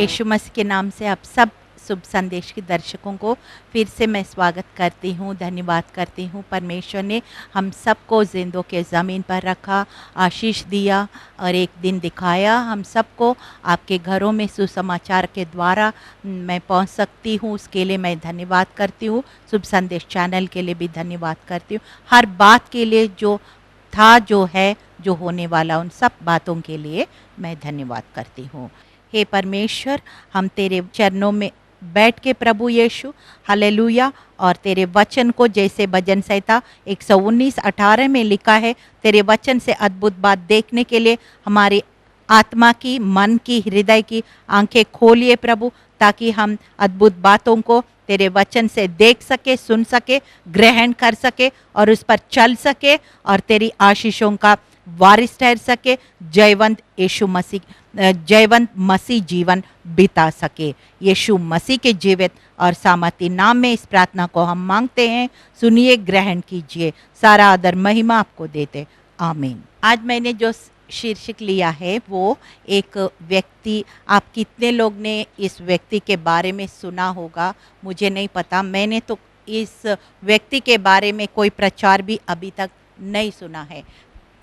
यीशु मसीह के नाम से आप सब शुभ संदेश के दर्शकों को फिर से मैं स्वागत करती हूँ, धन्यवाद करती हूँ। परमेश्वर ने हम सबको जिंदों के ज़मीन पर रखा, आशीष दिया और एक दिन दिखाया हम सबको आपके घरों में सुसमाचार के द्वारा मैं पहुँच सकती हूँ। उसके लिए मैं धन्यवाद करती हूँ। शुभ संदेश चैनल के लिए भी धन्यवाद करती हूँ। हर बात के लिए जो था, जो है, जो होने वाला, उन सब बातों के लिए मैं धन्यवाद करती हूँ। हे परमेश्वर, हम तेरे चरणों में बैठ के प्रभु यीशु हालेलुया, और तेरे वचन को जैसे भजन संहिता 119:18 में लिखा है, तेरे वचन से अद्भुत बात देखने के लिए हमारी आत्मा की, मन की, हृदय की आंखें खोलिए प्रभु, ताकि हम अद्भुत बातों को तेरे वचन से देख सके, सुन सके, ग्रहण कर सके और उस पर चल सके और तेरी आशीषों का वारिस ठहर सके। जयवंत मसीह जीवन बिता सके। यीशु मसीह के जीवित और सामर्थी नाम में इस प्रार्थना को हम मांगते हैं। सुनिए, ग्रहण कीजिए। सारा आदर महिमा आपको देते, आमीन। आज मैंने जो शीर्षक लिया है वो एक व्यक्ति, आप कितने लोग ने इस व्यक्ति के बारे में सुना होगा मुझे नहीं पता। मैंने तो इस व्यक्ति के बारे में कोई प्रचार भी अभी तक नहीं सुना है,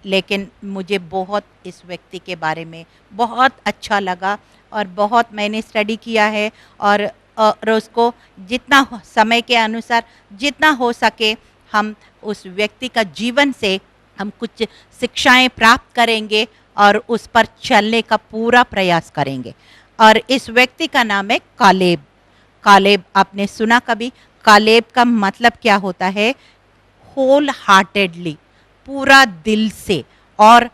लेकिन मुझे बहुत इस व्यक्ति के बारे में बहुत अच्छा लगा और बहुत मैंने स्टडी किया है और उसको जितना समय के अनुसार जितना हो सके हम उस व्यक्ति का जीवन से हम कुछ शिक्षाएं प्राप्त करेंगे और उस पर चलने का पूरा प्रयास करेंगे। और इस व्यक्ति का नाम है कालेब। कालेब आपने सुना कभी? कालेब का मतलब क्या होता है? होल हार्टेडली, पूरा दिल से, और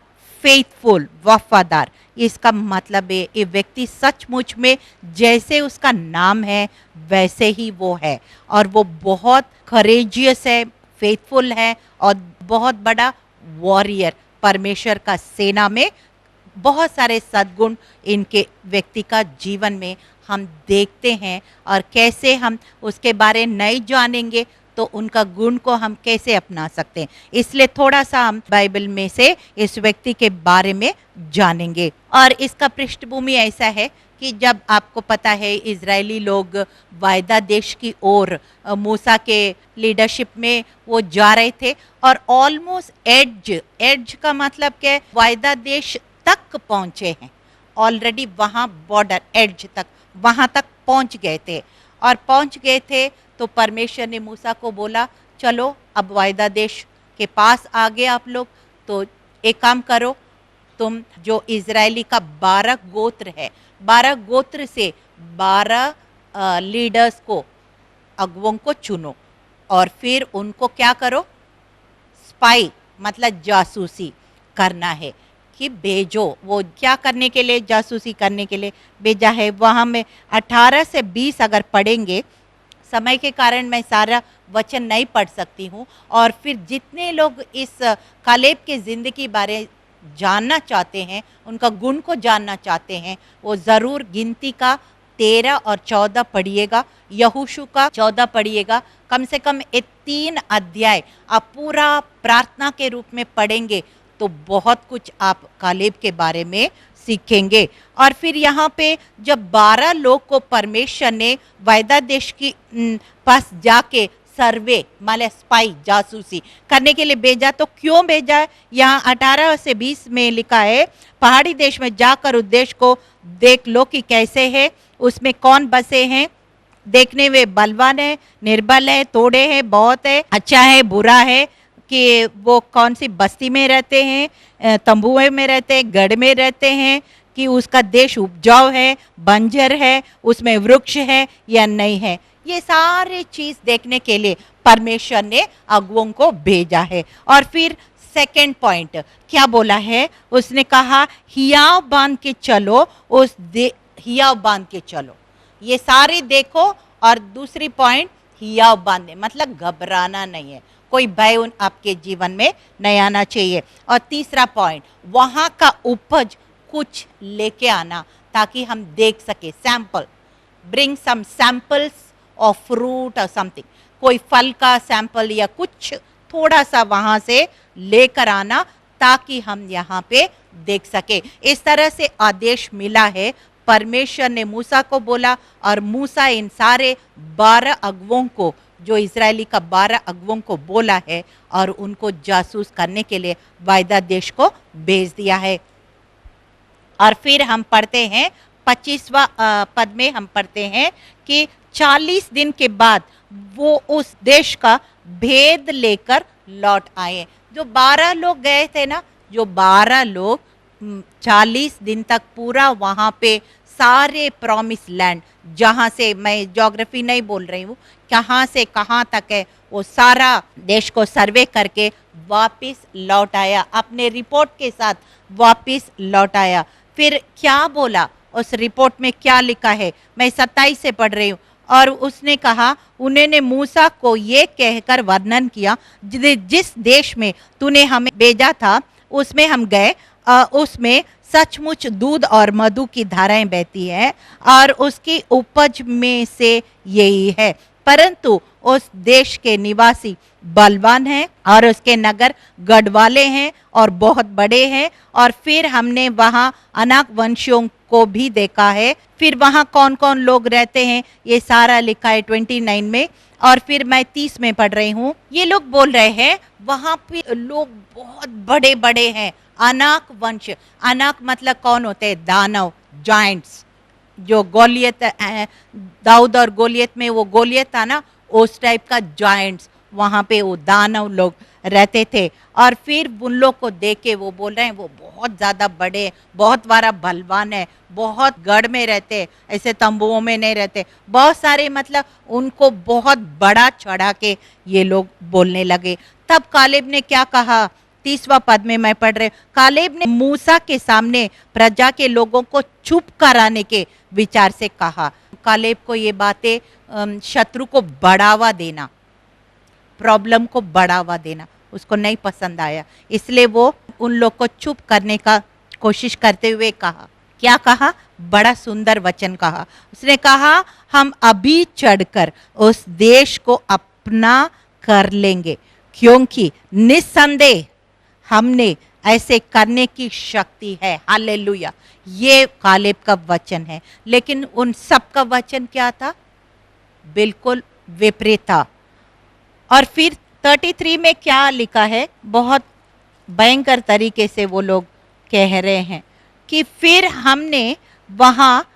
फेथफुल, वफादार। इसका मतलब है ये व्यक्ति सचमुच में जैसे उसका नाम है वैसे ही वो है, और वो बहुत करेजियस है, फेथफुल है और बहुत बड़ा वॉरियर। परमेश्वर का सेना में बहुत सारे सद्गुण इनके व्यक्ति का जीवन में हम देखते हैं, और कैसे हम उसके बारे नहीं जानेंगे तो उनका गुण को हम कैसे अपना सकते हैं। इसलिए थोड़ा सा हम बाइबल में से इस व्यक्ति के बारे में जानेंगे। और इसका पृष्ठभूमि ऐसा है कि जब आपको पता है इजरायली लोग वायदा देश की ओर मूसा के लीडरशिप में वो जा रहे थे, और ऑलमोस्ट एड्ज का मतलब क्या? वायदा देश तक पहुंचे हैं ऑलरेडी, वहाँ बॉर्डर एड्ज तक, वहाँ तक पहुंच गए थे। और पहुंच गए थे तो परमेश्वर ने मूसा को बोला, चलो अब वायदा देश के पास आ गए आप लोग, तो एक काम करो, तुम जो इजरायली का 12 गोत्र है, 12 गोत्र से 12 लीडर्स को, अगुओं को चुनो, और फिर उनको क्या करो? स्पाई मतलब जासूसी करना है कि भेजो। वो क्या करने के लिए? जासूसी करने के लिए भेजा है। वहाँ में 18 से 20 अगर पढ़ेंगे, समय के कारण मैं सारा वचन नहीं पढ़ सकती हूँ। और फिर जितने लोग इस कालेब के ज़िंदगी बारे जानना चाहते हैं, उनका गुण को जानना चाहते हैं, वो ज़रूर गिनती का 13 और 14 पढ़िएगा, यहोशू का 14 पढ़िएगा। कम से कम ये 3 अध्याय आप पूरा प्रार्थना के रूप में पढ़ेंगे तो बहुत कुछ आप कालेब के बारे में सीखेंगे। और फिर यहाँ पे जब 12 लोग को परमेश्वर ने वायदा देश की पास जाके सर्वे माले स्पाई, जासूसी करने के लिए भेजा, तो क्यों भेजा है? यहाँ 18 से 20 में लिखा है, पहाड़ी देश में जाकर उस देश को देख लो कि कैसे है, उसमें कौन बसे हैं, देखने में बलवान है, निर्बल है, तोड़े हैं, बहुत है, अच्छा है, बुरा है, कि वो कौन सी बस्ती में रहते हैं, तंबुए में रहते हैं, गढ़ में रहते हैं, कि उसका देश उपजाऊ है, बंजर है, उसमें वृक्ष है या नहीं है। ये सारी चीज़ देखने के लिए परमेश्वर ने अगुओं को भेजा है। और फिर सेकंड पॉइंट क्या बोला है? उसने कहा हियाव बांध के चलो, हियाव बांध के चलो, ये सारी देखो। और दूसरी पॉइंट, हियाव बांधे मतलब घबराना नहीं है, कोई भय आपके जीवन में नहीं आना चाहिए। और तीसरा पॉइंट, वहाँ का उपज कुछ लेके आना ताकि हम देख सके, sample, bring some samples of fruit और समथिंग, कोई फल का सैंपल या कुछ थोड़ा सा वहाँ से लेकर आना ताकि हम यहाँ पे देख सके। इस तरह से आदेश मिला है परमेश्वर ने मूसा को बोला और मूसा इन सारे 12 अगुओं को, जो इजरायली का 12 अगुओं को बोला है और उनको जासूस करने के लिए वायदा देश को भेज दिया है। और फिर हम पढ़ते हैं 25वां पद में हम पढ़ते हैं कि 40 दिन के बाद वो उस देश का भेद लेकर लौट आए। जो 12 लोग गए थे ना, जो 12 लोग 40 दिन तक पूरा वहां पे सारे प्रॉमिस लैंड, जहां से, मैं ज्योग्राफी नहीं बोल रही हूँ, कहाँ से कहाँ तक है, वो सारा देश को सर्वे करके वापस लौट आया, अपने रिपोर्ट के साथ वापस लौट आया। फिर क्या बोला, उस रिपोर्ट में क्या लिखा है, मैं 27 से पढ़ रही हूँ। और उसने कहा, उन्होंने मूसा को ये कहकर वर्णन किया, जिस देश में तूने हमें भेजा था उसमें हम गए, उसमें सचमुच दूध और मधु की धाराएं बहती है और उसकी उपज में से यही है, परंतु उस देश के निवासी बलवान हैं और उसके नगर गढ़वाले हैं और बहुत बड़े हैं। और फिर हमने वहाँ अनाक वंशियों को भी देखा है। फिर वहाँ कौन कौन लोग रहते हैं ये सारा लिखा है 29 में। और फिर मैं 30 में पढ़ रही हूँ, ये लोग बोल रहे हैं वहाँ पे लोग बहुत बड़े बड़े हैं, अनाक वंश। अनाक मतलब कौन होते हैं? दानव, जाइंट्स। जो गोलियत, दाऊद और गोलियत में वो गोलियत था ना, उस टाइप का जाइंट्स, वहाँ पे वो दानव लोग रहते थे। और फिर उन लोग को देख के वो बोल रहे हैं वो बहुत ज़्यादा बड़े, बहुत बड़ा बलवान है, बहुत गढ़ में रहते, ऐसे तंबुओं में नहीं रहते, बहुत सारे, मतलब उनको बहुत बड़ा चढ़ा के ये लोग बोलने लगे। तब कालेब ने क्या कहा, 30वां पद में मैं पढ़ रहे, कालेब ने मूसा के सामने प्रजा के लोगों को चुप कराने के विचार से कहा। कालेब को ये बातें, शत्रु को बढ़ावा देना, प्रॉब्लम को बढ़ावा देना उसको नहीं पसंद आया, इसलिए वो उन लोग को चुप करने का कोशिश करते हुए कहा। क्या कहा? बड़ा सुंदर वचन कहा। उसने कहा, हम अभी चढ़कर उस देश को अपना कर लेंगे, क्योंकि निस्संदेह हमने ऐसे करने की शक्ति है। हालेलुया। ये कालेब का वचन है। लेकिन उन सब का वचन क्या था? बिल्कुल विपरीत था। और फिर 33 में क्या लिखा है, बहुत भयंकर तरीके से वो लोग कह रहे हैं कि फिर हमने वहाँ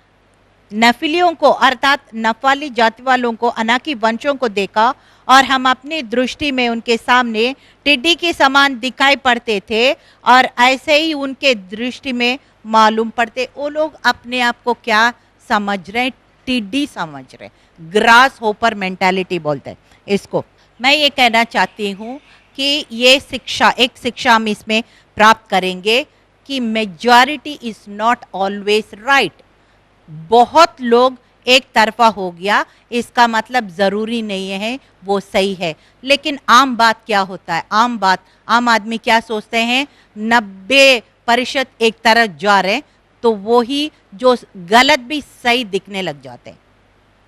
नफिलियों को, अर्थात नफाली जाति वालों को, अनाकी वंशों को देखा और हम अपनी दृष्टि में उनके सामने टिड्डी के समान दिखाई पड़ते थे और ऐसे ही उनके दृष्टि में मालूम पड़ते। वो लोग अपने आप को क्या समझ रहे? टिड्डी समझ रहे, ग्रास होपर मेंटालिटी बोलते हैं इसको। मैं ये कहना चाहती हूँ कि ये शिक्षा, एक शिक्षा हम इसमें प्राप्त करेंगे कि majority is not always right. बहुत लोग एक तरफा हो गया, इसका मतलब ज़रूरी नहीं है वो सही है। लेकिन आम बात क्या होता है? आम आदमी क्या सोचते हैं? 90% एक तरफ जा रहे हैं तो वो ही जो गलत भी सही दिखने लग जाते हैं।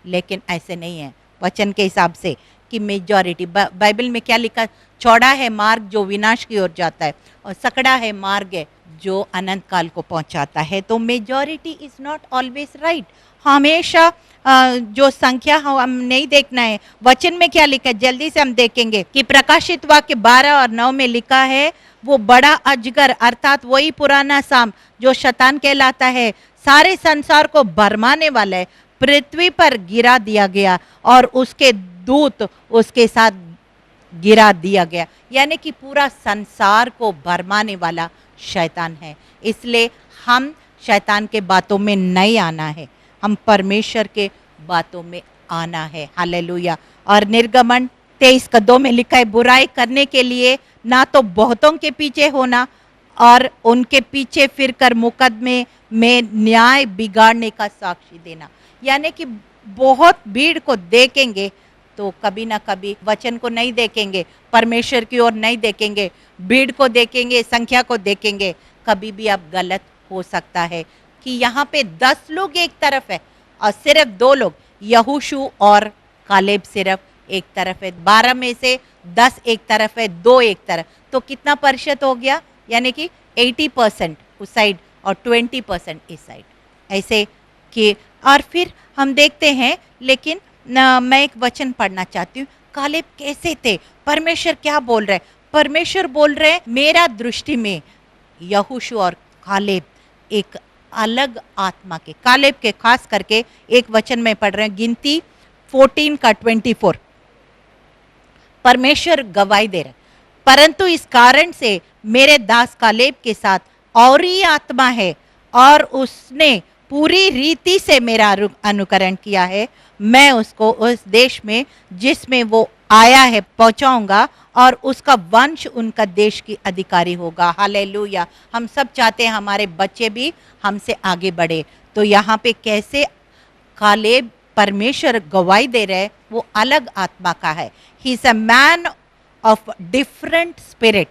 लेकिन ऐसे नहीं है वचन के हिसाब से कि मेजॉरिटी, बाइबल में क्या लिखा? चौड़ा है मार्ग जो विनाश की ओर जाता है और सकड़ा है मार्ग है जो अनंत काल को पहुंचाता है। तो majority is not always right. हमेशा जो संख्या हम नहीं देखना है। वचन में क्या लिखा है? जल्दी से हम देखेंगे कि प्रकाशित वाक्य 12 और 9 में लिखा है, वो बड़ा अजगर अर्थात वही पुराना साम जो शैतान कहलाता है, सारे संसार को भरमाने वाला है, पृथ्वी पर गिरा दिया गया और उसके दूत उसके साथ गिरा दिया गया। यानी कि पूरा संसार को भरमाने वाला शैतान है। इसलिए हम शैतान के बातों में नहीं आना है, हम परमेश्वर के बातों में आना है। हालेलुया। और निर्गमन 23:2 में लिखा है, बुराई करने के लिए ना तो बहुतों के पीछे होना और उनके पीछे फिरकर मुकदमे में न्याय बिगाड़ने का साक्षी देना। यानी कि बहुत भीड़ को देखेंगे तो कभी ना कभी वचन को नहीं देखेंगे, परमेश्वर की ओर नहीं देखेंगे, भीड़ को देखेंगे, संख्या को देखेंगे, कभी भी अब गलत हो सकता है कि यहाँ पे 10 लोग एक तरफ है और सिर्फ 2 लोग, यहोशू और कालेब सिर्फ एक तरफ है। 12 में से 10 एक तरफ है, 2 एक तरफ, तो कितना प्रतिशत हो गया? यानी कि 80% उस साइड और 20% इस साइड। ऐसे कि और फिर हम देखते हैं, लेकिन मैं एक वचन पढ़ना चाहती हूँ। कालेब कैसे थे? परमेश्वर क्या बोल रहे? परमेश्वर बोल रहे, मेरा दृष्टि में यहोशू और कालेब एक अलग आत्मा के, कालेब के खास करके एक वचन में पढ़ रहे हैं, गिनती 14 का 24। परमेश्वर गवाही दे रहे, परंतु इस कारण से मेरे दास कालेब के साथ और ही आत्मा है और उसने पूरी रीति से मेरा अनुकरण किया है। मैं उसको उस देश में जिसमें वो आया है पहुंचाऊंगा और उसका वंश उनका देश की अधिकारी होगा। हालेलुया। हम सब चाहते हैं हमारे बच्चे भी हमसे आगे बढ़े। तो यहाँ पे कैसे कालेब परमेश्वर गवाही दे रहे, वो अलग आत्मा का है। He is a man of different spirit.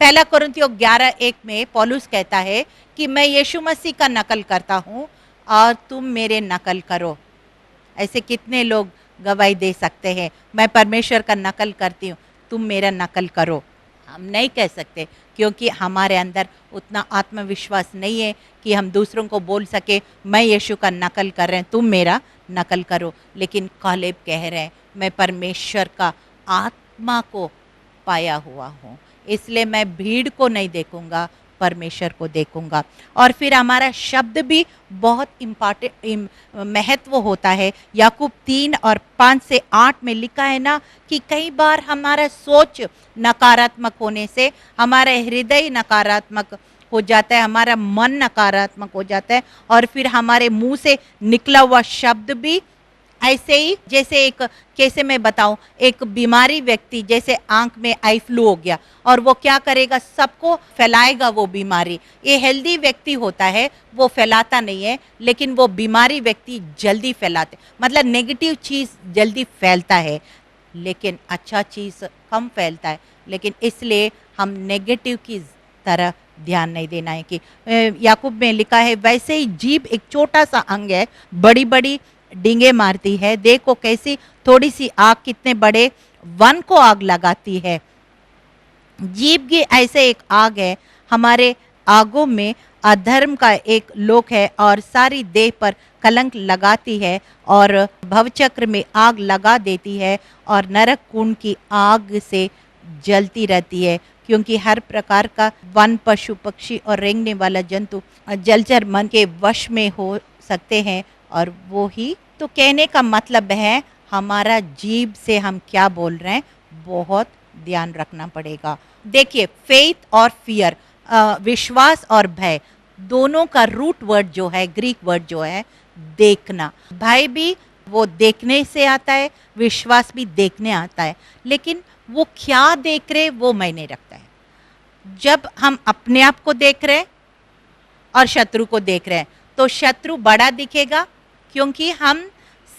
पहला कुरिन्थियों 11:1 में पौलुस कहता है कि मैं यीशु मसीह का नकल करता हूं और तुम मेरे नकल करो। ऐसे कितने लोग गवाही दे सकते हैं, मैं परमेश्वर का नकल करती हूँ, तुम मेरा नकल करो। हम नहीं कह सकते, क्योंकि हमारे अंदर उतना आत्मविश्वास नहीं है कि हम दूसरों को बोल सके मैं यीशु का नकल कर रहे हैं, तुम मेरा नकल करो। लेकिन कालेब कह रहे हैं मैं परमेश्वर का आत्मा को पाया हुआ हूँ, इसलिए मैं भीड़ को नहीं देखूंगा, परमेश्वर को देखूंगा। और फिर हमारा शब्द भी बहुत इम्पॉर्टेंट महत्व होता है। याकूब 3 और 5 से 8 में लिखा है ना कि कई बार हमारा सोच नकारात्मक होने से हमारा हृदय नकारात्मक हो जाता है, हमारा मन नकारात्मक हो जाता है, और फिर हमारे मुंह से निकला हुआ शब्द भी ऐसे ही, जैसे एक कैसे मैं बताऊं, एक बीमारी व्यक्ति जैसे आंख में आई फ्लू हो गया और वो क्या करेगा, सबको फैलाएगा वो बीमारी। ये हेल्दी व्यक्ति होता है वो फैलाता नहीं है, लेकिन वो बीमारी व्यक्ति जल्दी फैलाते, मतलब नेगेटिव चीज़ जल्दी फैलता है लेकिन अच्छा चीज़ कम फैलता है। लेकिन इसलिए हम नेगेटिव की तरह ध्यान नहीं देना है। कि याकूब में लिखा है वैसे ही जीभ एक छोटा सा अंग है, बड़ी बड़ी डींगे मारती है, देखो कैसी थोड़ी सी आग कितने बड़े वन को आग लगाती है। जीभ की ऐसे एक आग है, हमारे आगों में अधर्म का एक लोक है और सारी देह पर कलंक लगाती है और भवचक्र में आग लगा देती है और नरक कुंड की आग से जलती रहती है। क्योंकि हर प्रकार का वन, पशु, पक्षी और रेंगने वाला जंतु जलचर मन के वश में हो सकते हैं, और वो ही तो कहने का मतलब है हमारा जीभ से हम क्या बोल रहे हैं बहुत ध्यान रखना पड़ेगा। देखिए, फेथ और फियर, विश्वास और भय, दोनों का रूट वर्ड जो है, ग्रीक वर्ड जो है देखना। भय भी वो देखने से आता है, विश्वास भी देखने आता है, लेकिन वो क्या देख रहे वो मायने रखता है। जब हम अपने आप को देख रहे हैं और शत्रु को देख रहे हैं तो शत्रु बड़ा दिखेगा, क्योंकि हम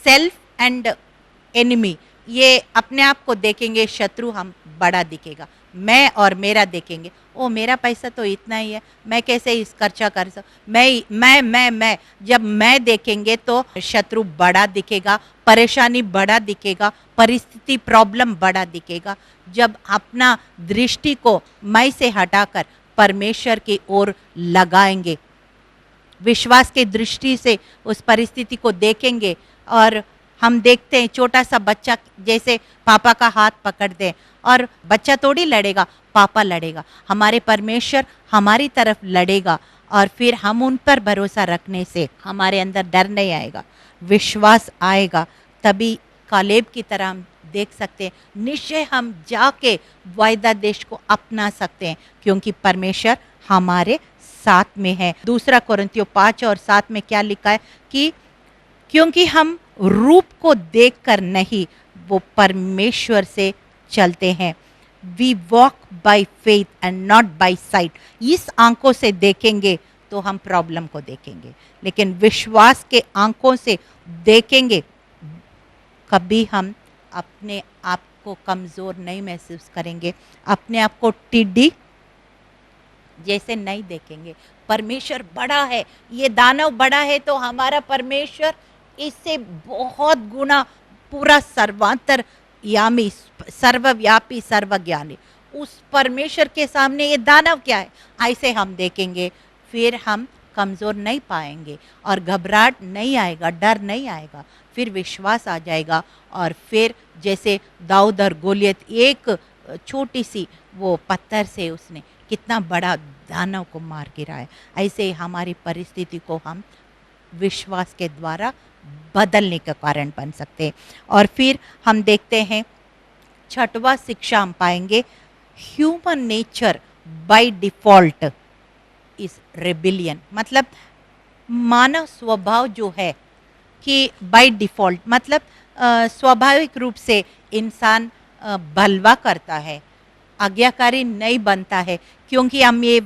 सेल्फ एंड एनिमी ये अपने आप को देखेंगे, शत्रु हम बड़ा दिखेगा। मैं और मेरा देखेंगे, ओ मेरा पैसा तो इतना ही है, मैं कैसे इस खर्चा कर सकूं, मैं जब मैं देखेंगे तो शत्रु बड़ा दिखेगा, परेशानी बड़ा दिखेगा, परिस्थिति प्रॉब्लम बड़ा दिखेगा। जब अपना दृष्टि को मैं से हटाकर परमेश्वर की ओर लगाएंगे, विश्वास के दृष्टि से उस परिस्थिति को देखेंगे, और हम देखते हैं छोटा सा बच्चा जैसे पापा का हाथ पकड़ दे और बच्चा थोड़ी लड़ेगा, पापा लड़ेगा, हमारे परमेश्वर हमारी तरफ लड़ेगा, और फिर हम उन पर भरोसा रखने से हमारे अंदर डर नहीं आएगा, विश्वास आएगा। तभी कालेब की तरह हम देख सकते हैं, निश्चय हम जाके वायदा देश को अपना सकते हैं, क्योंकि परमेश्वर हमारे साथ में है। दूसरा कुरिन्थियों 5 और 7 में क्या लिखा है कि क्योंकि हम रूप को देखकर नहीं, वो परमेश्वर से चलते हैं। We walk by faith and not by sight. इस आंखों से देखेंगे तो हम प्रॉब्लम को देखेंगे, लेकिन विश्वास के आंखों से देखेंगे, कभी हम अपने आप को कमज़ोर नहीं महसूस करेंगे, अपने आप को टिड्डी जैसे नहीं देखेंगे। परमेश्वर बड़ा है, ये दानव बड़ा है तो हमारा परमेश्वर इससे बहुत गुना पूरा सर्वांतर यामी, सर्वव्यापी, सर्वज्ञानी, उस परमेश्वर के सामने ये दानव क्या है, ऐसे हम देखेंगे। फिर हम कमज़ोर नहीं पाएंगे और घबराहट नहीं आएगा, डर नहीं आएगा, फिर विश्वास आ जाएगा। और फिर जैसे दाऊद और गोलियत, एक छोटी सी वो पत्थर से उसने कितना बड़ा दानव को मार गिराया, ऐसे हमारी परिस्थिति को हम विश्वास के द्वारा बदलने का कारण बन सकते हैं। और फिर हम देखते हैं छठवां शिक्षा हम पाएंगे, human nature by default is rebellion. मतलब मानव स्वभाव जो है कि बाय डिफॉल्ट मतलब स्वाभाविक रूप से इंसान बलवा करता है, आज्ञाकारी नहीं बनता है, क्योंकि हम ये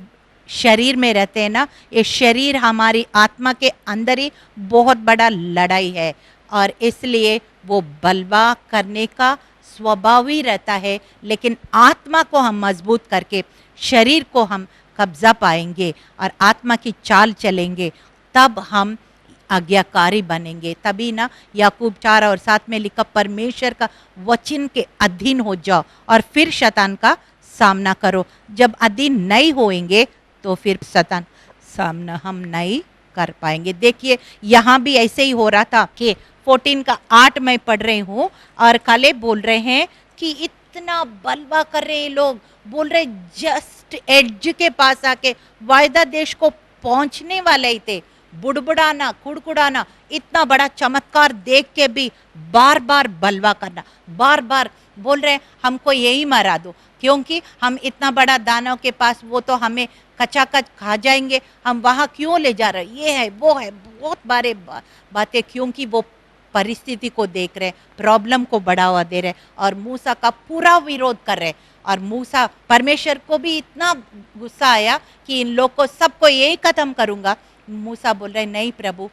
शरीर में रहते हैं ना, ये शरीर हमारी आत्मा के अंदर ही बहुत बड़ा लड़ाई है और इसलिए वो बलवा करने का स्वभाव ही रहता है। लेकिन आत्मा को हम मजबूत करके शरीर को हम कब्जा पाएंगे और आत्मा की चाल चलेंगे, तब हम आज्ञाकारी बनेंगे। तभी ना याकूब 4 और 7 में लिखा, परमेश्वर का वचन के अधीन हो जाओ और फिर शैतान का सामना करो। जब अधीन नहीं होएंगे तो फिर शैतान सामना हम नहीं कर पाएंगे। देखिए यहाँ भी ऐसे ही हो रहा था कि 14 का 8 मैं पढ़ रही हूँ और काले बोल रहे हैं कि इतना बलवा कर रहे हैं लोग, बोल रहे जस्ट एज के पास आके वायदा देश को पहुंचने वाले ही थे, बुड़बुड़ाना कुड़कुड़ाना, इतना बड़ा चमत्कार देख के भी बार बार बलवा करना, बार बार बोल रहे हैं हमको यही मरा दो, क्योंकि हम इतना बड़ा दानव के पास, वो तो हमें कचाकच खा जाएंगे, हम वहाँ क्यों ले जा रहे हैं, ये है वो है, बहुत बारे बातें, क्योंकि वो परिस्थिति को देख रहे, प्रॉब्लम को बढ़ावा दे रहे और मूसा का पूरा विरोध कर रहे। और मूसा, परमेश्वर को भी इतना गुस्सा आया कि इन लोग को सबको यही खत्म करूंगा। मूसा बोल रहे नहीं प्रभु,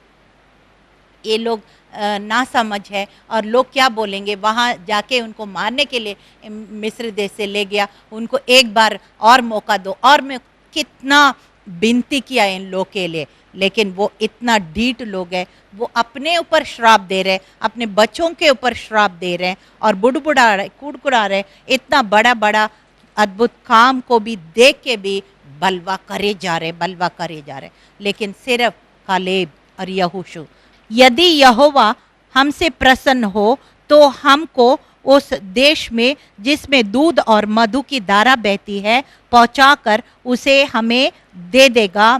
ये लोग ना समझ है और लोग क्या बोलेंगे। वहाँ जाके उनको मारने के लिए मिस्र देश से ले गया, उनको एक बार और मौका दो, और मैं कितना विनती किया इन लोग के लिए, लेकिन वो इतना ढीठ लोग हैं, वो अपने ऊपर श्राप दे रहे, अपने बच्चों के ऊपर श्राप दे रहे हैं और बुड़बुड़ा रहे, कुड़कुड़ा रहे, इतना बड़ा बड़ा अद्भुत काम को भी देख के भी बलवा करे जा रहे, बलवा करे जा रहे। लेकिन सिर्फ कालेब और यहोशू, यदि यहोवा हमसे प्रसन्न हो तो हमको उस देश में जिसमें दूध और मधु की धारा बहती है पहुंचाकर उसे हमें दे देगा।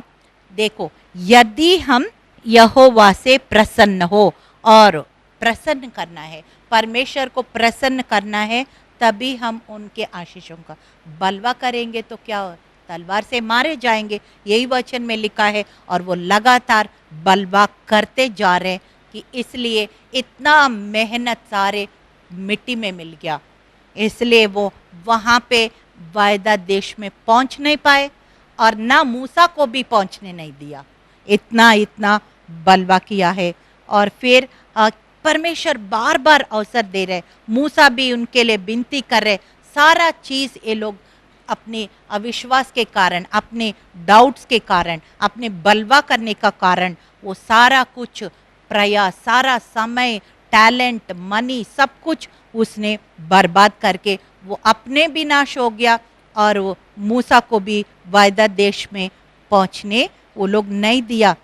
देखो, यदि हम यहोवा से प्रसन्न हो, और प्रसन्न करना है, परमेश्वर को प्रसन्न करना है, तभी हम उनके आशीषों का बलवा करेंगे तो क्या हो, तलवार से मारे जाएंगे, यही वचन में लिखा है। और वो लगातार बलवा करते जा रहे कि इसलिए इतना मेहनत सारे मिट्टी में मिल गया, इसलिए वो वहाँ पे वायदा देश में पहुँच नहीं पाए और ना मूसा को भी पहुँचने नहीं दिया। इतना इतना बलवा किया है। और फिर परमेश्वर बार बार अवसर दे रहे, मूसा भी उनके लिए विनती कर रहे। सारा चीज़ ये लोग अपने अविश्वास के कारण, अपने डाउट्स के कारण, अपने बलवा करने का कारण, वो सारा कुछ प्रयास, सारा समय, टैलेंट, मनी, सब कुछ उसने बर्बाद करके वो अपने भी नाश हो गया और वो मूसा को भी वायदा देश में पहुंचने वो लोग नहीं दिया।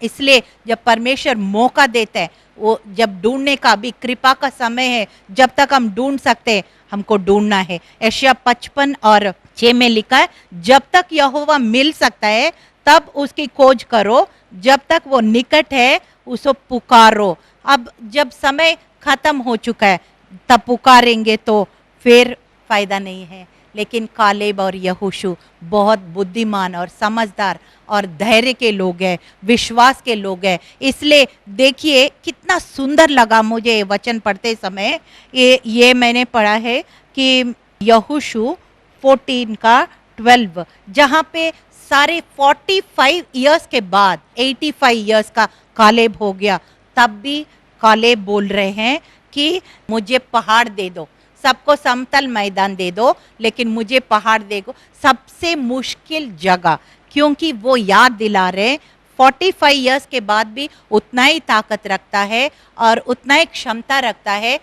इसलिए जब परमेश्वर मौका देता है, वो जब ढूंढने का भी कृपा का समय है, जब तक हम ढूंढ सकते हैं हमको ढूंढना है। यशायाह 55 और 6 में लिखा है, जब तक यहोवा मिल सकता है तब उसकी खोज करो, जब तक वो निकट है उसको पुकारो। अब जब समय खत्म हो चुका है तब पुकारेंगे तो फिर फायदा नहीं है। लेकिन कालेब और यहोशू बहुत बुद्धिमान और समझदार और धैर्य के लोग हैं, विश्वास के लोग हैं। इसलिए देखिए कितना सुंदर लगा मुझे ये वचन पढ़ते समय। ये मैंने पढ़ा है कि यहोशू 14 का 12, जहाँ पे सारे 45 इयर्स के बाद 85 इयर्स का कालेब हो गया, तब भी कालेब बोल रहे हैं कि मुझे पहाड़ दे दो, सबको समतल मैदान दे दो, लेकिन मुझे पहाड़ दे दो, सबसे मुश्किल जगह। क्योंकि वो याद दिला रहे 45 इयर्स के बाद भी उतना ही ताकत रखता है और उतना ही क्षमता रखता है,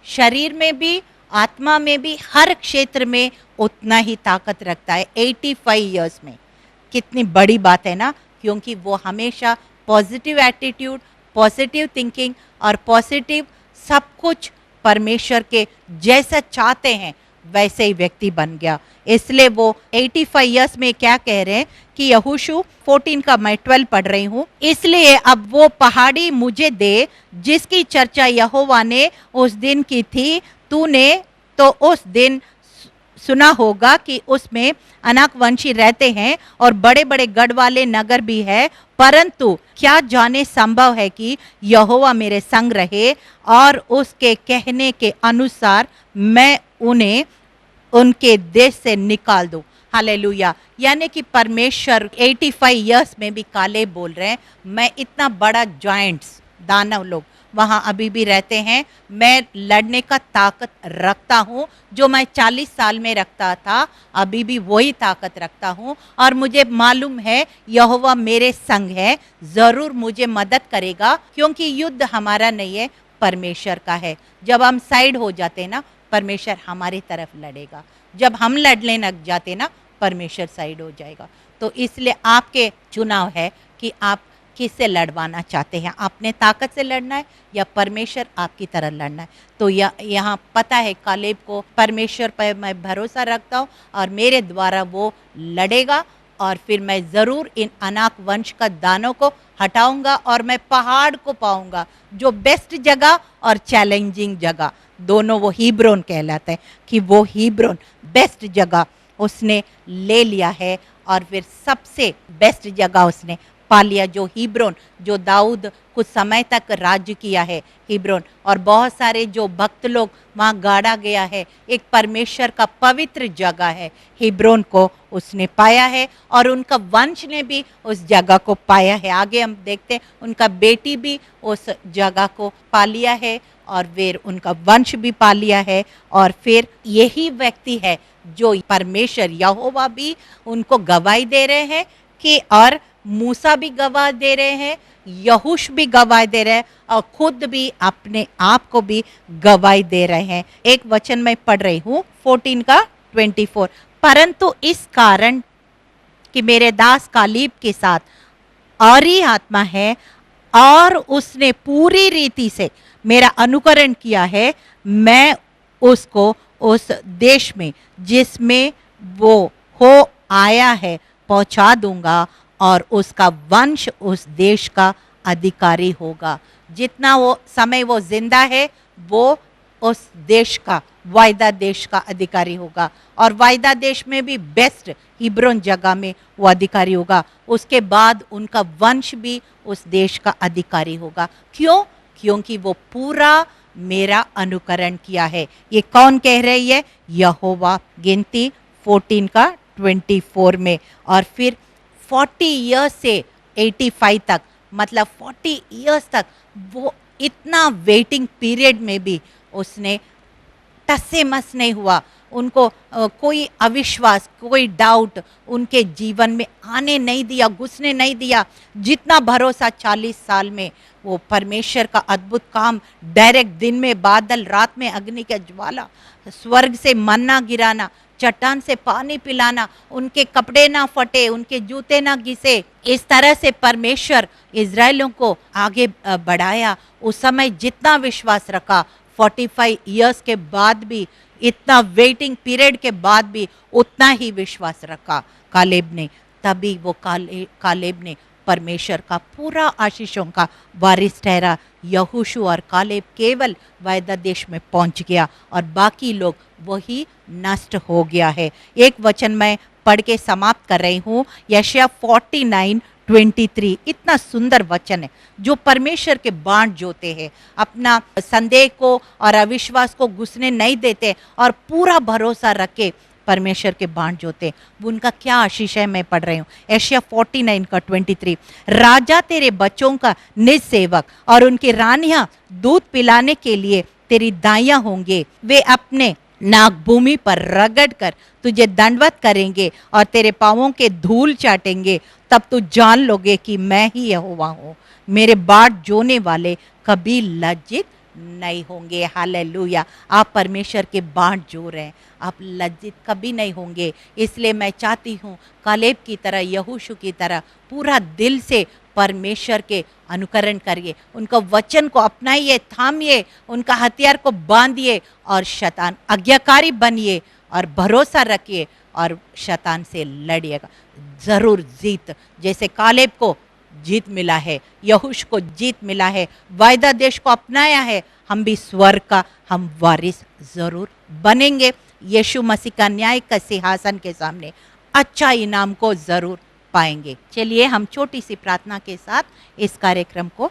शरीर में भी, आत्मा में भी, हर क्षेत्र में उतना ही ताकत रखता है 85 इयर्स में। कितनी बड़ी बात है ना, क्योंकि वो हमेशा पॉजिटिव एटीट्यूड, पॉजिटिव थिंकिंग और पॉजिटिव सब कुछ परमेश्वर के जैसा चाहते हैं वैसे ही व्यक्ति बन गया। इसलिए वो 85 इयर्स में क्या कह रहे हैं कि यहोशू 14 का मैं 12 पढ़ रही हूँ, इसलिए अब वो पहाड़ी मुझे दे जिसकी चर्चा यहोवा ने उस दिन की थी। तूने तो उस दिन सुना होगा कि उसमें अनाकवंशी रहते हैं और बड़े बड़े गढ़ वाले नगर भी है, परंतु क्या जाने संभव है कि यहोवा मेरे संग रहे और उसके कहने के अनुसार मैं उन्हें उनके देश से निकाल दूं। हालेलुया। यानी कि परमेश्वर 85 इयर्स में भी काले बोल रहे हैं, मैं इतना बड़ा जॉइंट्स दानव लोग वहां अभी भी रहते हैं, मैं लड़ने का ताकत रखता हूं जो मैं 40 साल में रखता था, अभी भी वही ताकत रखता हूं और मुझे मालूम है यहोवा मेरे संग है, जरूर मुझे मदद करेगा, क्योंकि युद्ध हमारा नहीं है, परमेश्वर का है। जब हम साइड हो जाते ना, परमेश्वर हमारी तरफ लड़ेगा, जब हम लड़ने लग जाते ना, परमेश्वर साइड हो जाएगा। तो इसलिए आपके चुनाव है कि आप किससे लड़वाना चाहते हैं, अपने ताकत से लड़ना है या परमेश्वर आपकी तरह लड़ना है। तो यहाँ पता है कालेब को परमेश्वर पर मैं भरोसा रखता हूँ और मेरे द्वारा वो लड़ेगा और फिर मैं ज़रूर इन अनाक वंश का दानों को हटाऊंगा और मैं पहाड़ को पाऊंगा, जो बेस्ट जगह और चैलेंजिंग जगह दोनों, वो हीब्रोन कहलाते हैं कि वो हीब्रोन बेस्ट जगह उसने ले लिया है और फिर सबसे बेस्ट जगह उसने पा लिया, जो हीब्रोन, जो दाऊद कुछ समय तक राज्य किया है हीब्रोन, और बहुत सारे जो भक्त लोग वहाँ गाड़ा गया है, एक परमेश्वर का पवित्र जगह है, हीब्रोन को उसने पाया है और उनका वंश ने भी उस जगह को पाया है। आगे हम देखते हैं उनका बेटी भी उस जगह को पा लिया है और फिर उनका वंश भी पा लिया है। और फिर यही व्यक्ति है जो परमेश्वर यहोवा भी उनको गवाही दे रहे हैं कि, और मूसा भी गवाह दे रहे हैं, यहोश भी गवाही दे रहे हैं और खुद भी अपने आप को भी गवाही दे रहे हैं। एक वचन मैं पढ़ रही हूँ 14 का 24, परंतु इस कारण कि मेरे दास कालीब के साथ और ही आत्मा है और उसने पूरी रीति से मेरा अनुकरण किया है, मैं उसको उस देश में जिसमें वो हो आया है पहुंचा दूंगा और उसका वंश उस देश का अधिकारी होगा। जितना वो समय वो जिंदा है वो उस देश का, वायदा देश का अधिकारी होगा और वायदा देश में भी बेस्ट हिब्रोन जगह में वो अधिकारी होगा। उसके बाद उनका वंश भी उस देश का अधिकारी होगा। क्यों? क्योंकि वो पूरा मेरा अनुकरण किया है। ये कौन कह रही है? यहोवा। गिनती 14 का 24 में। और फिर 40 इयर्स से 85 तक, मतलब 40 इयर्स तक वो इतना वेटिंग पीरियड में भी उसने टसे मस नहीं हुआ, उनको कोई अविश्वास, कोई डाउट उनके जीवन में आने नहीं दिया, घुसने नहीं दिया। जितना भरोसा 40 साल में वो परमेश्वर का अद्भुत काम, डायरेक्ट दिन में बादल, रात में अग्नि का ज्वाला, स्वर्ग से मन्ना गिराना, चट्टान से पानी पिलाना, उनके कपड़े ना फटे, उनके जूते ना घिसे, इस तरह से परमेश्वर इजराइलियों को आगे बढ़ाया। उस समय जितना विश्वास रखा, 45 इयर्स के बाद भी, इतना वेटिंग पीरियड के बाद भी उतना ही विश्वास रखा कालेब ने। तभी वो कालेब ने परमेश्वर का पूरा आशीषों का वारिस ठहरा। यहोशू और कालेब केवल वायदा देश में पहुंच गया और बाकी लोग वही नष्ट हो गया है। एक वचन मैं पढ़ के समाप्त कर रही हूँ, यशायाह 49:23। इतना सुंदर वचन है जो परमेश्वर के बाण जोते हैं, अपना संदेह को और अविश्वास को घुसने नहीं देते और पूरा भरोसा रख के परमेश्वर के बाण जोते। उनका क्या आशीष है, मैं पढ़ रही हूँ यशायाह 49:23। राजा तेरे बच्चों का निज सेवक और उनकी रानियां दूध पिलाने के लिए तेरी दाइयां होंगे। वे अपने नाक भूमि पर रगड़ कर तुझे दंडवत करेंगे और तेरे पांवों के धूल चाटेंगे। तब तू जान लोगे कि मैं ही यहोवा हूँ। मेरे बाट जोने वाले कभी लज्जित नहीं होंगे। हालेलुया। आप परमेश्वर के बाट जोड़ रहे हैं, आप लज्जित कभी नहीं होंगे। इसलिए मैं चाहती हूँ कालेब की तरह, यहोशू की तरह पूरा दिल से परमेश्वर के अनुकरण करिए, उनका वचन को अपनाइए, थामिए, उनका हथियार को बांधिए और शैतान आज्ञाकारी बनिए और भरोसा रखिए और शैतान से लड़िएगा। जरूर जीत, जैसे कालेब को जीत मिला है, यहोश को जीत मिला है, वायदा देश को अपनाया है, हम भी स्वर्ग का हम वारिस जरूर बनेंगे। यीशु मसीह का न्याय का सिंहासन के सामने अच्छा इनाम को जरूर पाएंगे। चलिए हम छोटी सी प्रार्थना के साथ इस कार्यक्रम को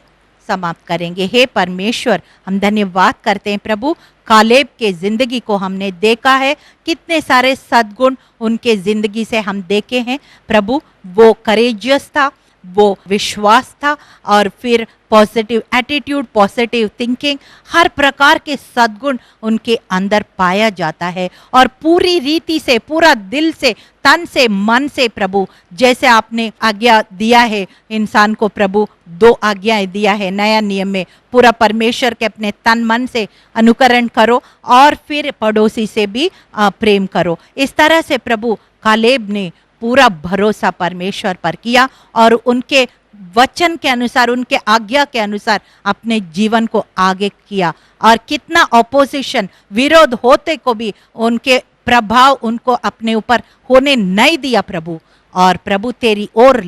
समाप्त करेंगे। हे परमेश्वर, हम धन्यवाद करते हैं प्रभु, कालेब के जिंदगी को हमने देखा है, कितने सारे सद्गुण उनके जिंदगी से हम देखे हैं प्रभु। वो करेजियस था, वो विश्वास था, और फिर पॉजिटिव एटीट्यूड, पॉजिटिव थिंकिंग, हर प्रकार के सद्गुण उनके अंदर पाया जाता है। और पूरी रीति से, पूरा दिल से, तन से, मन से प्रभु, जैसे आपने आज्ञा दिया है इंसान को प्रभु, 2 आज्ञाएं दिया है नया नियम में, पूरा परमेश्वर के अपने तन मन से अनुकरण करो और फिर पड़ोसी से भी प्रेम करो। इस तरह से प्रभु कालेब ने पूरा भरोसा परमेश्वर पर किया और उनके वचन के अनुसार, उनके आज्ञा के अनुसार अपने जीवन को आगे किया। और कितना ऑपोजिशन, विरोध होते को भी उनके प्रभाव उनको अपने ऊपर होने नहीं दिया प्रभु। और प्रभु तेरी ओर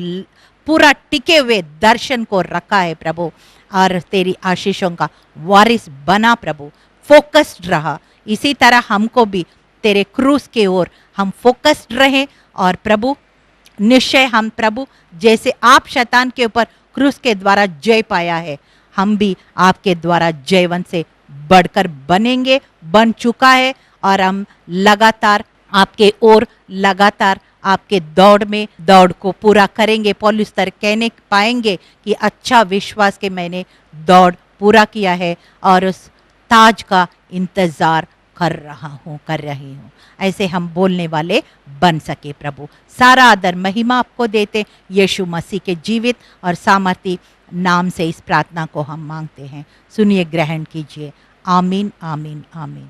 पूरा टिके हुए दर्शन को रखा है प्रभु, और तेरी आशीषों का वारिस बना प्रभु, फोकस्ड रहा। इसी तरह हमको भी तेरे क्रूस के ओर हम फोकस्ड रहें। और प्रभु निश्चय हम प्रभु, जैसे आप शैतान के ऊपर क्रूस के द्वारा जय पाया है, हम भी आपके द्वारा जयवंत से बढ़कर बनेंगे, बन चुका है। और हम लगातार आपके ओर, लगातार आपके दौड़ में दौड़ को पूरा करेंगे। पौलुस तर कहने पाएंगे कि अच्छा विश्वास के मैंने दौड़ पूरा किया है और उस ताज का इंतजार कर रही हूँ। ऐसे हम बोलने वाले बन सके प्रभु। सारा आदर महिमा आपको देते यीशु मसीह के जीवित और सामर्थी नाम से इस प्रार्थना को हम मांगते हैं। सुनिए, ग्रहण कीजिए। आमीन, आमीन, आमीन।